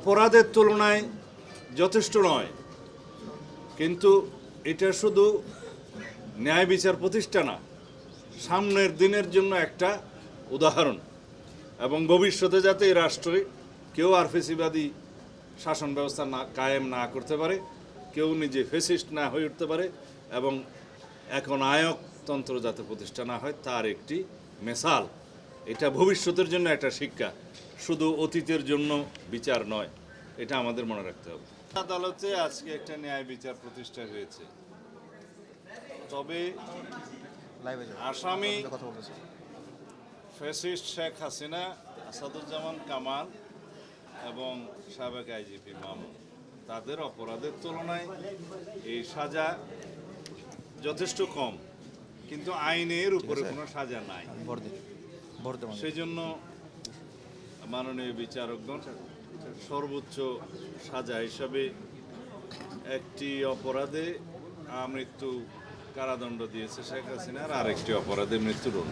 অপরাধের তুলনায় যথেষ্ট নয়, কিন্তু এটা শুধু ন্যায় বিচার প্রতিষ্ঠা না, সামনের দিনের জন্য একটা উদাহরণ, এবং ভবিষ্যতে যাতে এই রাষ্ট্রে কেউ আর ফেসিবাদী শাসন ব্যবস্থা না কায়েম না করতে পারে, কেউ নিজে ফেসিস্ট না হয়ে উঠতে পারে, এবং এখন আয়কতন্ত্র যাতে প্রতিষ্ঠা না হয় তার একটি মেসাল। এটা ভবিষ্যতের জন্য একটা শিক্ষা, শুধু অতীতের জন্য বিচার নয়, এটা আমাদের মনে রাখতে হবে। আদালতে আজকে একটা ন্যায় বিচার প্রতিষ্ঠা হয়েছে, তবে আসামি ফ্যাসিস্ট শেখ হাসিনা, আসাদুজ্জামান কামাল এবং সাবেক আইজিপি মামুন, তাদের অপরাধের তুলনায় এই সাজা যথেষ্ট কম, কিন্তু আইনের উপরে কোনো সাজা নাই। সেই জন্য মাননীয় বিচারকগণ সর্বোচ্চ সাজা হিসাবে একটি অপরাধে মৃত্যু কারাদণ্ড দিয়েছে শেখ হাসিনার, আর একটি অপরাধে মৃত্যুদণ্ড।